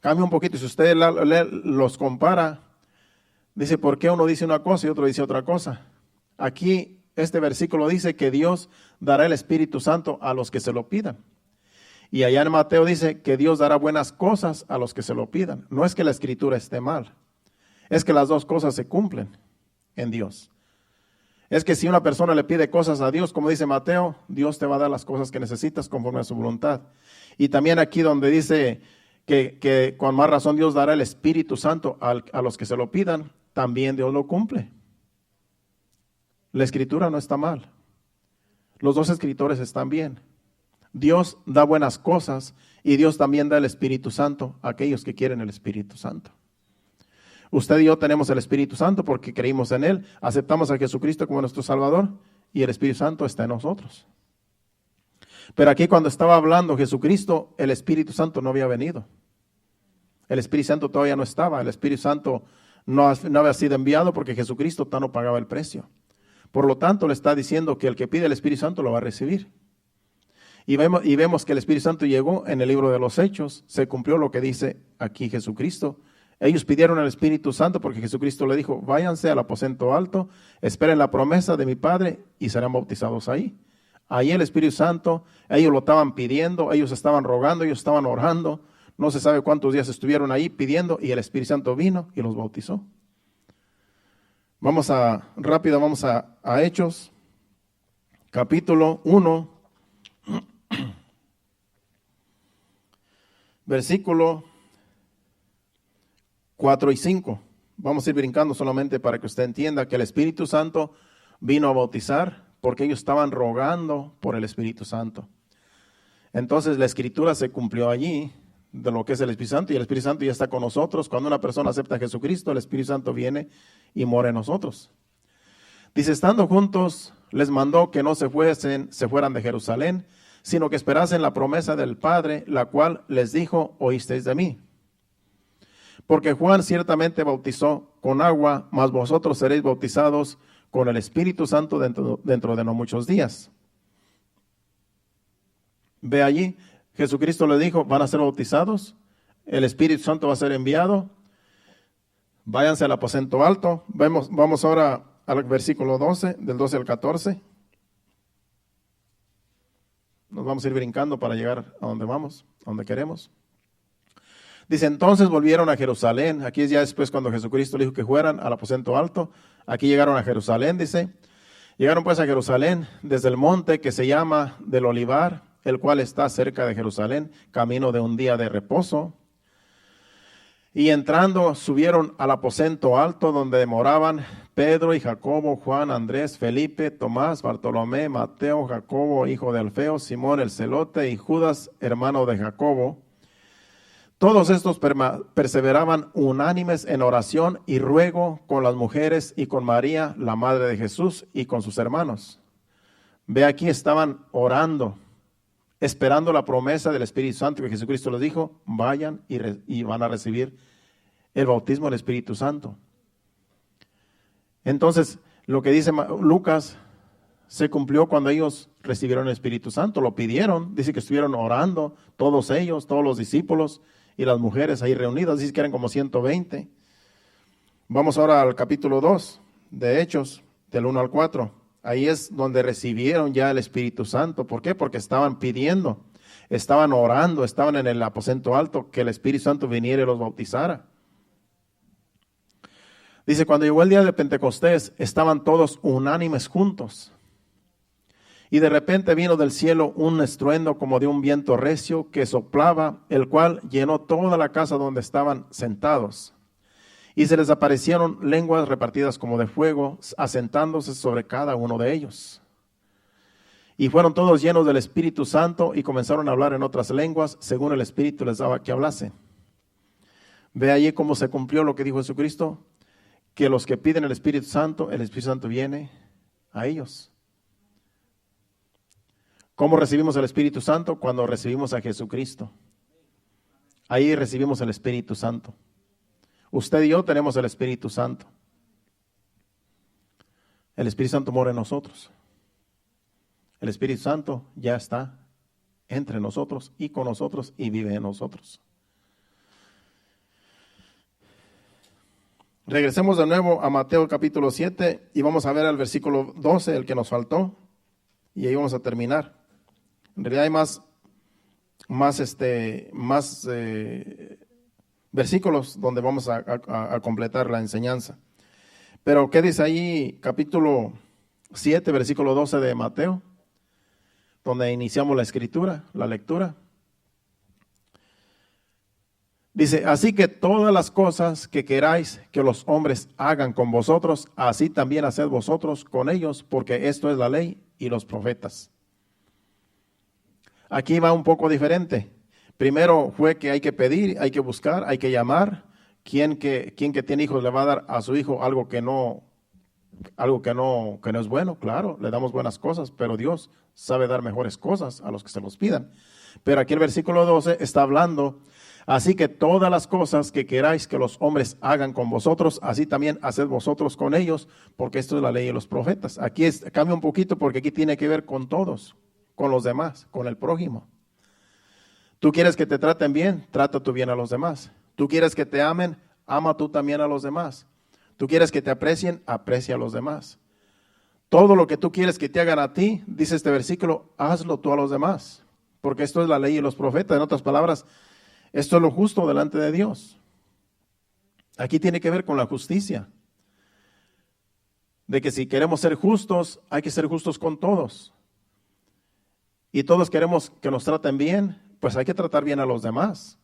Cambia un poquito, y si usted los compara, dice, ¿por qué uno dice una cosa y otro dice otra cosa? Aquí este versículo dice que Dios dará el Espíritu Santo a los que se lo pidan. Y allá en Mateo dice que Dios dará buenas cosas a los que se lo pidan. No es que la escritura esté mal, es que las dos cosas se cumplen en Dios. Es que si una persona le pide cosas a Dios, como dice Mateo, Dios te va a dar las cosas que necesitas conforme a su voluntad. Y también aquí donde dice que con más razón Dios dará el Espíritu Santo a los que se lo pidan, también Dios lo cumple. La escritura no está mal. Los dos escritores están bien. Dios da buenas cosas y Dios también da el Espíritu Santo a aquellos que quieren el Espíritu Santo. Usted y yo tenemos el Espíritu Santo porque creímos en Él, aceptamos a Jesucristo como nuestro Salvador y el Espíritu Santo está en nosotros. Pero aquí cuando estaba hablando Jesucristo, el Espíritu Santo no había venido. El Espíritu Santo todavía no estaba. El Espíritu Santo no había sido enviado porque Jesucristo no pagaba el precio. Por lo tanto, le está diciendo que el que pide el Espíritu Santo lo va a recibir. Y vemos que el Espíritu Santo llegó en el libro de los Hechos. Se cumplió lo que dice aquí Jesucristo. Ellos pidieron el Espíritu Santo porque Jesucristo le dijo, váyanse al aposento alto, esperen la promesa de mi Padre y serán bautizados ahí. Ahí el Espíritu Santo, ellos lo estaban pidiendo, ellos estaban rogando, ellos estaban orando. No se sabe cuántos días estuvieron ahí pidiendo y el Espíritu Santo vino y los bautizó. Vamos a Hechos, capítulo 1, versículo 4 y 5. Vamos a ir brincando solamente para que usted entienda que el Espíritu Santo vino a bautizar porque ellos estaban rogando por el Espíritu Santo. Entonces la Escritura se cumplió allí de lo que es el Espíritu Santo y el Espíritu Santo ya está con nosotros. Cuando una persona acepta a Jesucristo, el Espíritu Santo viene y mora en nosotros. Dice, estando juntos, les mandó que no se fueran de Jerusalén, sino que esperasen la promesa del Padre, la cual les dijo, oísteis de mí. Porque Juan ciertamente bautizó con agua, mas vosotros seréis bautizados con el Espíritu Santo dentro de no muchos días. Ve allí, Jesucristo le dijo, van a ser bautizados, el Espíritu Santo va a ser enviado, váyanse al aposento alto. Vamos ahora al versículo 12, del 12 al 14. Nos vamos a ir brincando para llegar a donde vamos, a donde queremos. Dice, entonces volvieron a Jerusalén. Aquí es ya después cuando Jesucristo le dijo que fueran al aposento alto. Aquí llegaron a Jerusalén, dice. Llegaron pues a Jerusalén desde el monte que se llama del Olivar, el cual está cerca de Jerusalén, camino de un día de reposo. Y entrando, subieron al aposento alto donde moraban Pedro y Jacobo, Juan, Andrés, Felipe, Tomás, Bartolomé, Mateo, Jacobo, hijo de Alfeo, Simón el celote y Judas, hermano de Jacobo. Todos estos perseveraban unánimes en oración y ruego con las mujeres y con María, la madre de Jesús, y con sus hermanos. Ve aquí, estaban orando, esperando la promesa del Espíritu Santo que Jesucristo les dijo, vayan y van a recibir el bautismo del Espíritu Santo. Entonces, lo que dice Lucas se cumplió cuando ellos recibieron el Espíritu Santo, lo pidieron, dice que estuvieron orando, todos ellos, todos los discípulos y las mujeres ahí reunidas, dice que eran como 120. Vamos ahora al capítulo 2 de Hechos, del 1 al 4. Ahí es donde recibieron ya el Espíritu Santo. ¿Por qué? Porque estaban pidiendo, estaban orando, estaban en el aposento alto, que el Espíritu Santo viniera y los bautizara. Dice, cuando llegó el día de Pentecostés, estaban todos unánimes juntos. Y de repente vino del cielo un estruendo como de un viento recio que soplaba, el cual llenó toda la casa donde estaban sentados. Y se les aparecieron lenguas repartidas como de fuego, asentándose sobre cada uno de ellos. Y fueron todos llenos del Espíritu Santo y comenzaron a hablar en otras lenguas, según el Espíritu les daba que hablasen. Ve allí cómo se cumplió lo que dijo Jesucristo, que los que piden el Espíritu Santo viene a ellos. ¿Cómo recibimos el Espíritu Santo? Cuando recibimos a Jesucristo. Ahí recibimos el Espíritu Santo. Usted y yo tenemos el Espíritu Santo. El Espíritu Santo mora en nosotros. El Espíritu Santo ya está entre nosotros y con nosotros y vive en nosotros. Regresemos de nuevo a Mateo capítulo 7 y vamos a ver al versículo 12, el que nos faltó, y ahí vamos a terminar. En realidad hay más versículos donde vamos a completar la enseñanza. Pero ¿qué dice ahí capítulo 7, versículo 12 de Mateo? Donde iniciamos la escritura, la lectura. Dice, así que todas las cosas que queráis que los hombres hagan con vosotros, así también haced vosotros con ellos, porque esto es la ley y los profetas. Aquí va un poco diferente. Primero fue que hay que pedir, hay que buscar, hay que llamar. ¿Quién que tiene hijos le va a dar a su hijo algo que no es bueno? Claro, le damos buenas cosas, pero Dios sabe dar mejores cosas a los que se los pidan. Pero aquí el versículo 12 está hablando, así que todas las cosas que queráis que los hombres hagan con vosotros, así también haced vosotros con ellos, porque esto es la ley de los profetas. Aquí cambia un poquito porque aquí tiene que ver con todos, con los demás, con el prójimo. Tú quieres que te traten bien, trata tú bien a los demás. Tú quieres que te amen, ama tú también a los demás. Tú quieres que te aprecien, aprecia a los demás. Todo lo que tú quieres que te hagan a ti, dice este versículo, hazlo tú a los demás. Porque esto es la ley y los profetas. En otras palabras, esto es lo justo delante de Dios. Aquí tiene que ver con la justicia. De que si queremos ser justos, hay que ser justos con todos. Y todos queremos que nos traten bien, pues hay que tratar bien a los demás.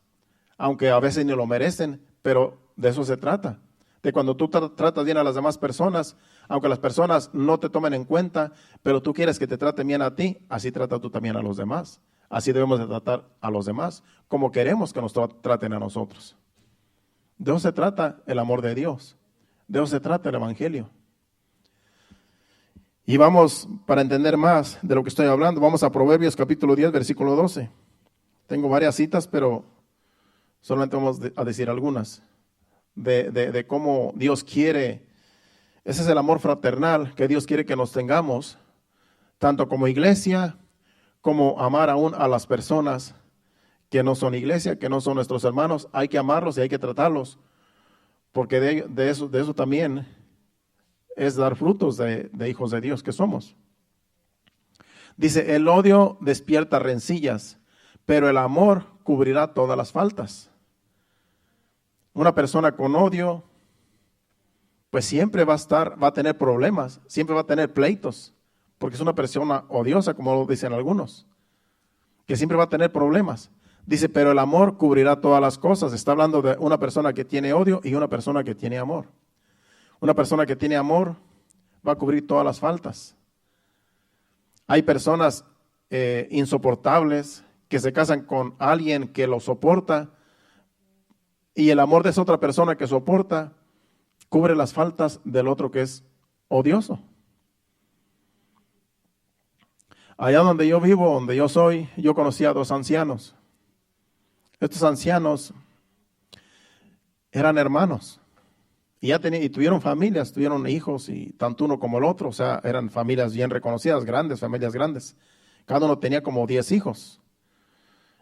Aunque a veces ni lo merecen, pero de eso se trata. De cuando tú tratas bien a las demás personas, aunque las personas no te tomen en cuenta, pero tú quieres que te traten bien a ti, así trata tú también a los demás. Así debemos de tratar a los demás, como queremos que nos traten a nosotros. De eso se trata el amor de Dios. De eso se trata el Evangelio. Y vamos, para entender más de lo que estoy hablando, vamos a Proverbios capítulo 10, versículo 12. Tengo varias citas, pero solamente vamos a decir algunas. De cómo Dios quiere, ese es el amor fraternal que Dios quiere que nos tengamos, tanto como iglesia, como amar aún a las personas que no son iglesia, que no son nuestros hermanos. Hay que amarlos y hay que tratarlos, porque de eso también es dar frutos de hijos de Dios que somos. Dice, el odio despierta rencillas, pero el amor cubrirá todas las faltas. Una persona con odio, pues siempre va a tener problemas, siempre va a tener pleitos, porque es una persona odiosa, como lo dicen algunos, que siempre va a tener problemas. Dice, pero el amor cubrirá todas las cosas. Está hablando de una persona que tiene odio y una persona que tiene amor. Una persona que tiene amor va a cubrir todas las faltas. Hay personas insoportables que se casan con alguien que lo soporta, y el amor de esa otra persona que soporta cubre las faltas del otro que es odioso. Allá donde yo vivo, donde yo soy, yo conocí a 2 ancianos. Estos ancianos eran hermanos y tuvieron familias, tuvieron hijos, y tanto uno como el otro, o sea, eran familias bien reconocidas, grandes, familias grandes. Cada uno tenía como 10 hijos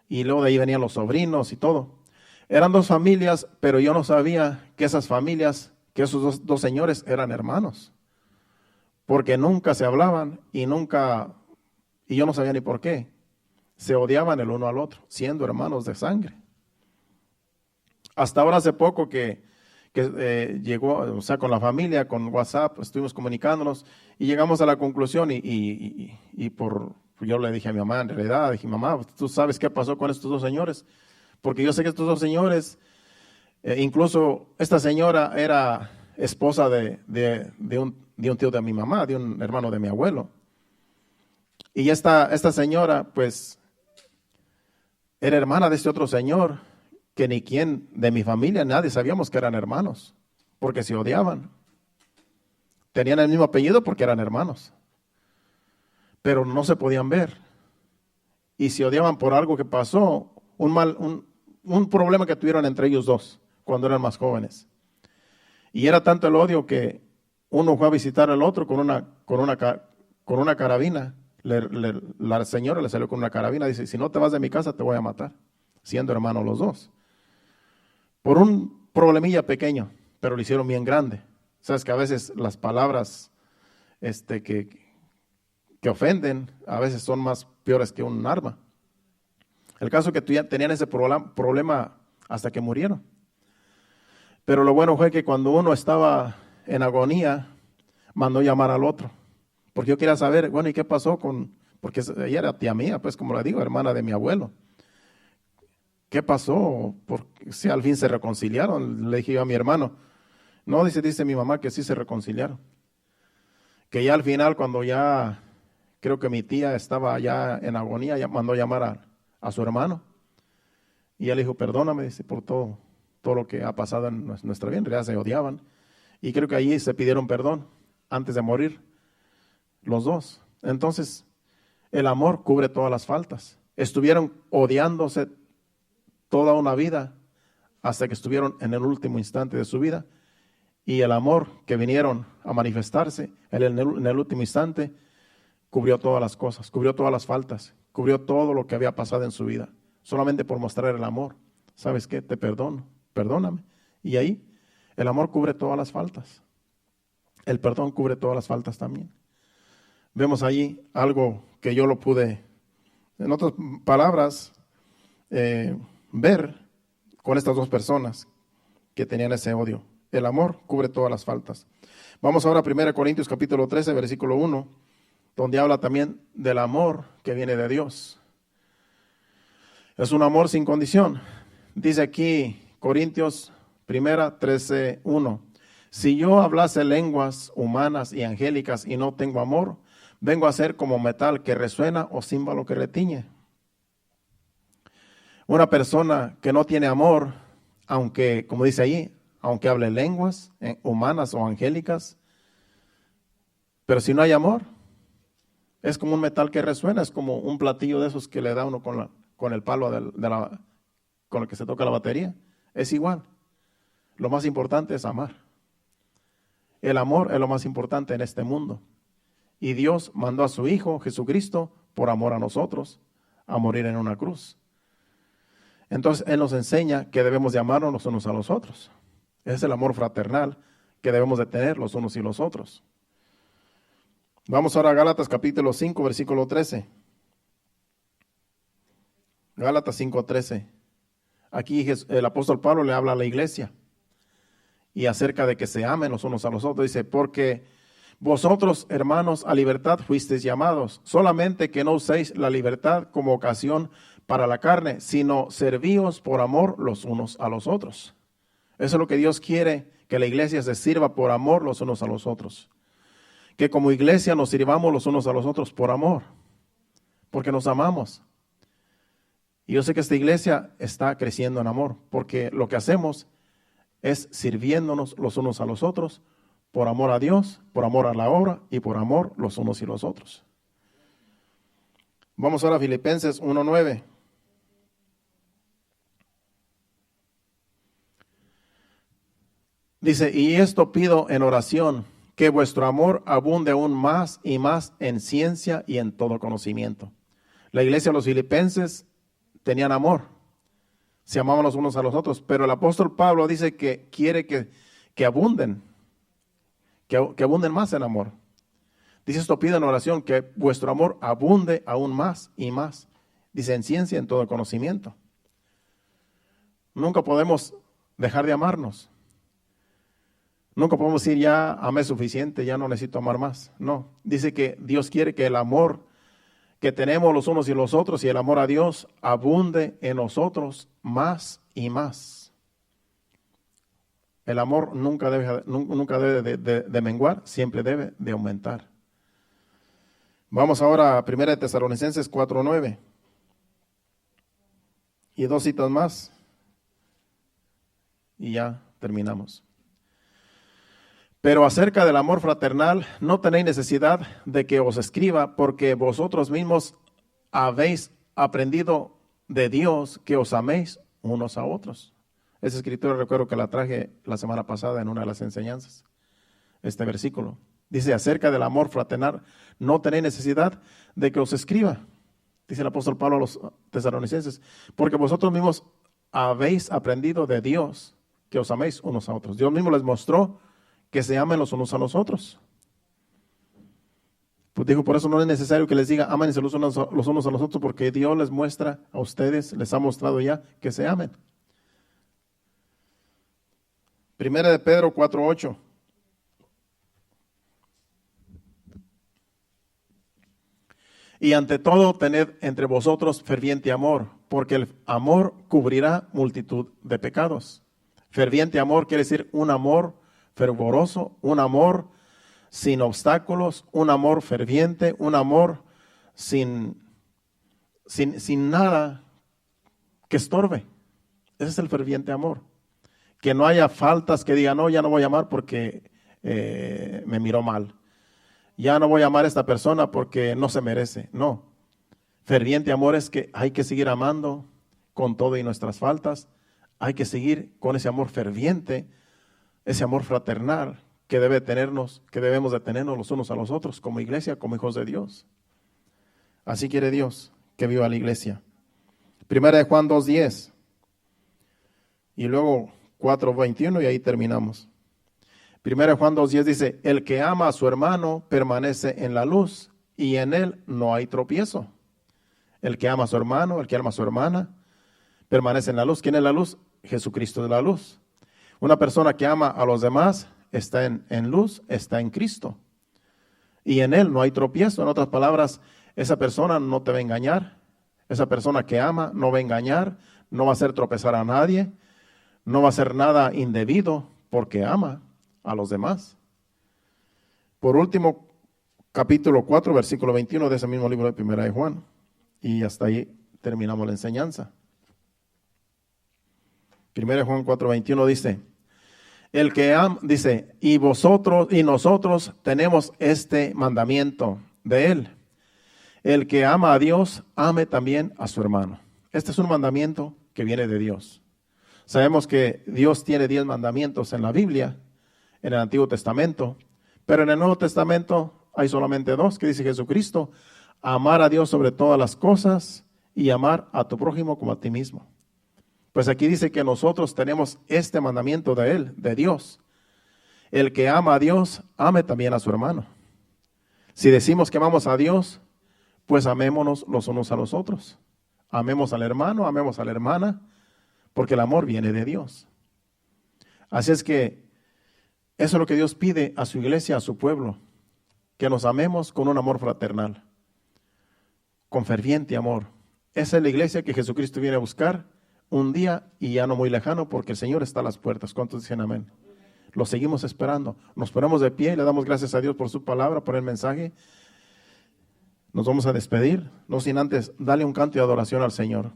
y luego de ahí venían los sobrinos y todo. Eran 2 familias, pero yo no sabía que esas familias, que esos dos señores eran hermanos, porque nunca se hablaban y yo no sabía ni por qué. Se odiaban el uno al otro, siendo hermanos de sangre. Hasta ahora hace poco que llegó, o sea, con la familia, con WhatsApp, estuvimos comunicándonos y llegamos a la conclusión yo le dije a mi mamá, en realidad, dije, mamá, ¿tú sabes qué pasó con estos 2 señores? Porque yo sé que estos 2 señores, incluso esta señora era esposa de un tío de mi mamá, de un hermano de mi abuelo. Y esta señora, pues, era hermana de este otro señor, que ni quién de mi familia, nadie sabíamos que eran hermanos, porque se odiaban. Tenían el mismo apellido porque eran hermanos, pero no se podían ver. Y se odiaban por algo que pasó, un problema que tuvieron entre ellos 2 cuando eran más jóvenes. Y era tanto el odio que uno fue a visitar al otro con una carabina. La señora le salió con una carabina, dice, si no te vas de mi casa te voy a matar, siendo hermanos los 2. Por un problemilla pequeño, pero lo hicieron bien grande. Sabes que a veces las palabras que ofenden, a veces son más peores que un arma. El caso es que tenían ese problema hasta que murieron. Pero lo bueno fue que cuando uno estaba en agonía, mandó llamar al otro. Porque yo quería saber, bueno, ¿y qué pasó porque ella era tía mía, pues como le digo, hermana de mi abuelo. ¿qué pasó? Porque si al fin se reconciliaron, le dije yo a mi hermano. No, dice mi mamá que sí se reconciliaron. Que ya al final, cuando ya, creo que mi tía estaba ya en agonía, ya mandó llamar a su hermano. Y él dijo, perdóname, dice, por todo lo que ha pasado en nuestra vida. En realidad se odiaban. Y creo que allí se pidieron perdón antes de morir, los dos. Entonces, el amor cubre todas las faltas. Estuvieron odiándose toda una vida hasta que estuvieron en el último instante de su vida. Y el amor que vinieron a manifestarse en el último instante cubrió todas las cosas, cubrió todas las faltas, cubrió todo lo que había pasado en su vida, solamente por mostrar el amor. ¿Sabes qué? Te perdono, perdóname. Y ahí el amor cubre todas las faltas. El perdón cubre todas las faltas también. Vemos allí algo que yo lo pude, en otras palabras, ver con estas dos personas que tenían ese odio. El amor cubre todas las faltas. Vamos ahora a 1 Corintios capítulo 13, versículo 1, donde habla también del amor que viene de Dios. Es un amor sin condición. Dice aquí Corintios 13, 1. Si yo hablase lenguas humanas y angélicas y no tengo amor, vengo a ser como metal que resuena o címbalo que retiñe. Una persona que no tiene amor, aunque, como dice ahí, aunque hable lenguas humanas o angélicas, pero si no hay amor, es como un metal que resuena, es como un platillo de esos que le da uno con el palo con el que se toca la batería. Es igual. Lo más importante es amar. El amor es lo más importante en este mundo. Y Dios mandó a su Hijo Jesucristo por amor a nosotros a morir en una cruz. Entonces Él nos enseña que debemos de amarnos los unos a los otros. Ese es el amor fraternal que debemos de tener los unos y los otros. Vamos ahora a Gálatas capítulo 5, versículo 13. Gálatas 5, 13. Aquí el apóstol Pablo le habla a la iglesia y acerca de que se amen los unos a los otros. Dice, porque vosotros, hermanos, a libertad fuisteis llamados, solamente que no uséis la libertad como ocasión para la carne, sino servíos por amor los unos a los otros. Eso es lo que Dios quiere, que la iglesia se sirva por amor los unos a los otros. Que como iglesia nos sirvamos los unos a los otros por amor, porque nos amamos. Y yo sé que esta iglesia está creciendo en amor, porque lo que hacemos es sirviéndonos los unos a los otros por amor a Dios, por amor a la obra y por amor los unos y los otros. Vamos ahora a Filipenses 1:9. Dice, y esto pido en oración, que vuestro amor abunde aún más y más en ciencia y en todo conocimiento. La iglesia de los filipenses tenían amor, se amaban los unos a los otros, pero el apóstol Pablo dice que quiere que abunden, que abunden más en amor. Dice, esto pido en oración, que vuestro amor abunde aún más y más. Dice, en ciencia y en todo conocimiento. Nunca podemos dejar de amarnos. Nunca podemos decir, ya amé suficiente, ya no necesito amar más. No, dice que Dios quiere que el amor que tenemos los unos y los otros y el amor a Dios abunde en nosotros más y más. El amor nunca debe de menguar, siempre debe de aumentar. Vamos ahora a 1 Tesalonicenses 4:9 y dos citas más y ya terminamos. Pero acerca del amor fraternal, no tenéis necesidad de que os escriba, porque vosotros mismos habéis aprendido de Dios que os améis unos a otros. Esa escritura recuerdo que la traje la semana pasada en una de las enseñanzas. Este versículo dice, acerca del amor fraternal, no tenéis necesidad de que os escriba, dice el apóstol Pablo a los tesalonicenses, porque vosotros mismos habéis aprendido de Dios que os améis unos a otros. Dios mismo les mostró que se amen los unos a los otros. Pues dijo, por eso no es necesario que les diga, ámense los unos a los otros, porque Dios les muestra a ustedes, les ha mostrado ya que se amen. Primera de Pedro 4:8. Y ante todo, tened entre vosotros ferviente amor, porque el amor cubrirá multitud de pecados. Ferviente amor quiere decir un amor fervoroso, un amor sin obstáculos, un amor ferviente, un amor sin nada que estorbe. Ese es el ferviente amor. Que no haya faltas que digan, no, ya no voy a amar porque me miró mal. Ya no voy a amar a esta persona porque no se merece. No. Ferviente amor es que hay que seguir amando con todo y nuestras faltas. Hay que seguir con ese amor ferviente, ese amor fraternal que debe tenernos, que debemos de tenernos los unos a los otros como iglesia, como hijos de Dios. Así quiere Dios que viva la iglesia. Primera de Juan 2:10 y luego 4:21 y ahí terminamos. Primera de Juan 2:10 dice, el que ama a su hermano permanece en la luz y en él no hay tropiezo. El que ama a su hermano, el que ama a su hermana, permanece en la luz. ¿Quién es la luz? Jesucristo es la luz. Una persona que ama a los demás está en luz, está en Cristo. Y en él no hay tropiezo. En otras palabras, esa persona no te va a engañar. Esa persona que ama no va a engañar, no va a hacer tropezar a nadie, no va a hacer nada indebido porque ama a los demás. Por último, capítulo 4, versículo 21 de ese mismo libro de Primera de Juan. Y hasta ahí terminamos la enseñanza. Primera de Juan 4:21 dice, el que ama, dice, y vosotros y nosotros tenemos este mandamiento de él. El que ama a Dios, ame también a su hermano. Este es un mandamiento que viene de Dios. Sabemos que Dios tiene 10 mandamientos en la Biblia, en el Antiguo Testamento, pero en el Nuevo Testamento hay solamente 2 que dice Jesucristo, amar a Dios sobre todas las cosas y amar a tu prójimo como a ti mismo. Pues aquí dice que nosotros tenemos este mandamiento de Él, de Dios. El que ama a Dios, ame también a su hermano. Si decimos que amamos a Dios, pues amémonos los unos a los otros. Amemos al hermano, amemos a la hermana, porque el amor viene de Dios. Así es que eso es lo que Dios pide a su iglesia, a su pueblo, que nos amemos con un amor fraternal, con ferviente amor. Esa es la iglesia que Jesucristo viene a buscar un día y ya no muy lejano, porque el Señor está a las puertas. ¿Cuántos dicen amén? Lo seguimos esperando. Nos ponemos de pie y le damos gracias a Dios por su palabra, por el mensaje. Nos vamos a despedir, no sin antes darle un canto de adoración al Señor.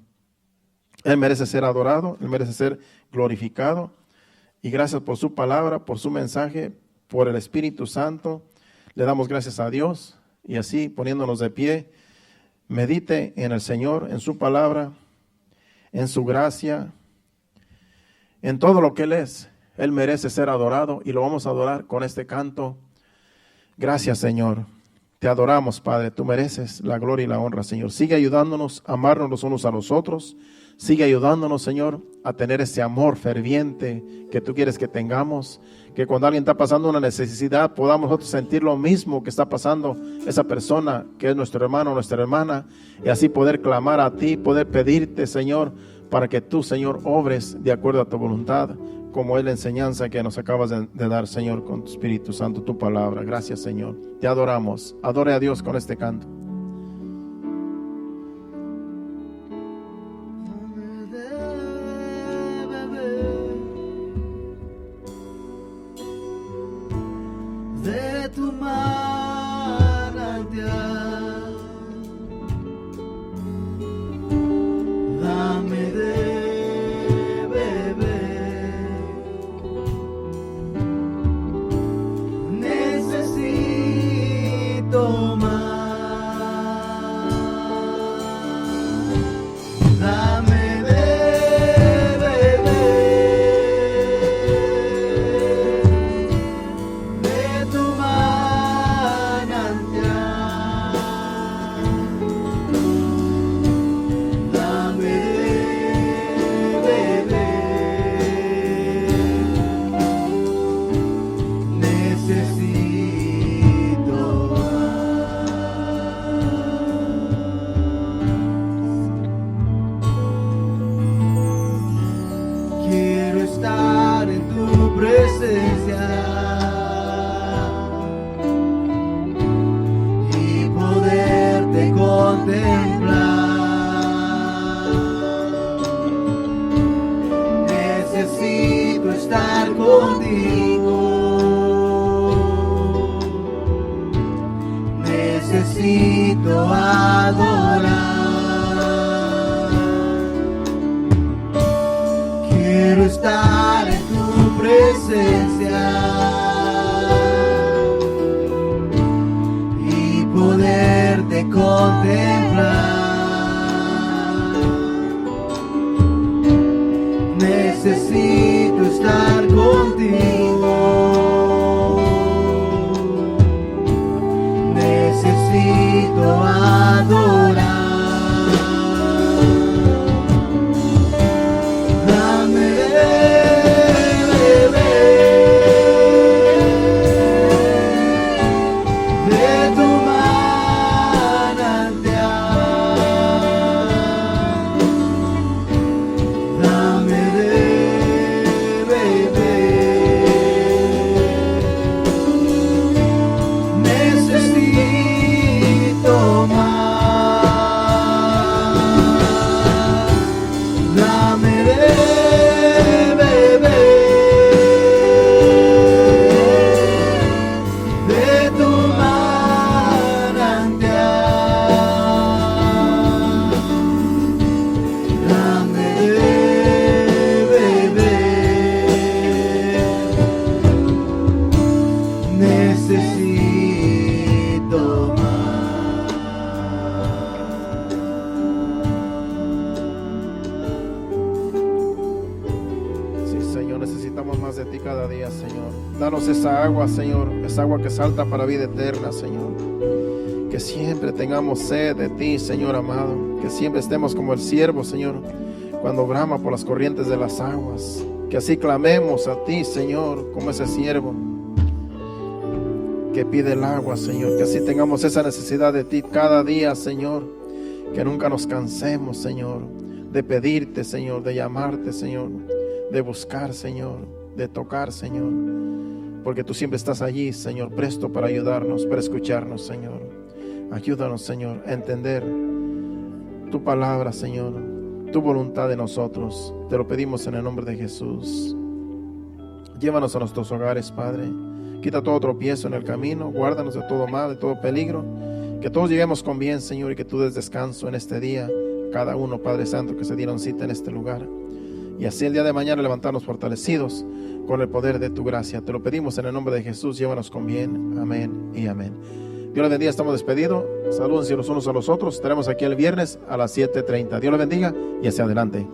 Él merece ser adorado, Él merece ser glorificado. Y gracias por su palabra, por su mensaje, por el Espíritu Santo. Le damos gracias a Dios y así poniéndonos de pie, medite en el Señor, en su palabra, en su gracia, en todo lo que Él es. Él merece ser adorado y lo vamos a adorar con este canto. Gracias, Señor. Te adoramos, Padre. Tú mereces la gloria y la honra, Señor. Sigue ayudándonos a amarnos los unos a los otros. Sigue ayudándonos, Señor, a tener ese amor ferviente que tú quieres que tengamos. Que cuando alguien está pasando una necesidad, podamos nosotros sentir lo mismo que está pasando esa persona que es nuestro hermano o nuestra hermana. Y así poder clamar a ti, poder pedirte, Señor, para que tú, Señor, obres de acuerdo a tu voluntad, como es la enseñanza que nos acabas de dar, Señor, con tu Espíritu Santo, tu palabra. Gracias, Señor. Te adoramos. Adore a Dios con este canto. De tu manantial, dame de beber. Necesito más. estar contigo. Necesito adorar. Quiero estar en tu presencia y poderte contemplar. Necesito estar contigo. Necesito adorar. Dame de beber de tu manantial. Dame de beber. Necesito más. Dame de beber de tu manantial. Dame de beber. Necesito más. Sí, Señor, necesitamos más de ti cada día, Señor. Danos esa agua, Señor, esa agua que salta para vida eterna, Señor. Que siempre tengamos sed de ti, Señor amado. Que siempre estemos como el siervo, Señor, cuando brama por las corrientes de las aguas. Que así clamemos a ti, Señor, como ese siervo que pide el agua, Señor. Que así tengamos esa necesidad de ti cada día, Señor. Que nunca nos cansemos, Señor, de pedirte, Señor, de llamarte, Señor, de buscar, Señor, de tocar, Señor. Porque tú siempre estás allí, Señor, presto para ayudarnos, para escucharnos, Señor. Ayúdanos, Señor, a entender tu palabra, Señor, tu voluntad de nosotros. Te lo pedimos en el nombre de Jesús. Llévanos a nuestros hogares, Padre. Quita todo tropiezo en el camino. Guárdanos de todo mal, de todo peligro. Que todos lleguemos con bien, Señor, y que tú des descanso en este día. Cada uno, Padre Santo, que se dieron cita en este lugar. Y así el día de mañana levantarnos fortalecidos con el poder de tu gracia. Te lo pedimos en el nombre de Jesús. Llévanos con bien. Amén y amén. Dios les bendiga. Estamos despedidos. Salúdense los unos a los otros. Estaremos aquí el viernes a las 7:30. Dios les bendiga y hacia adelante.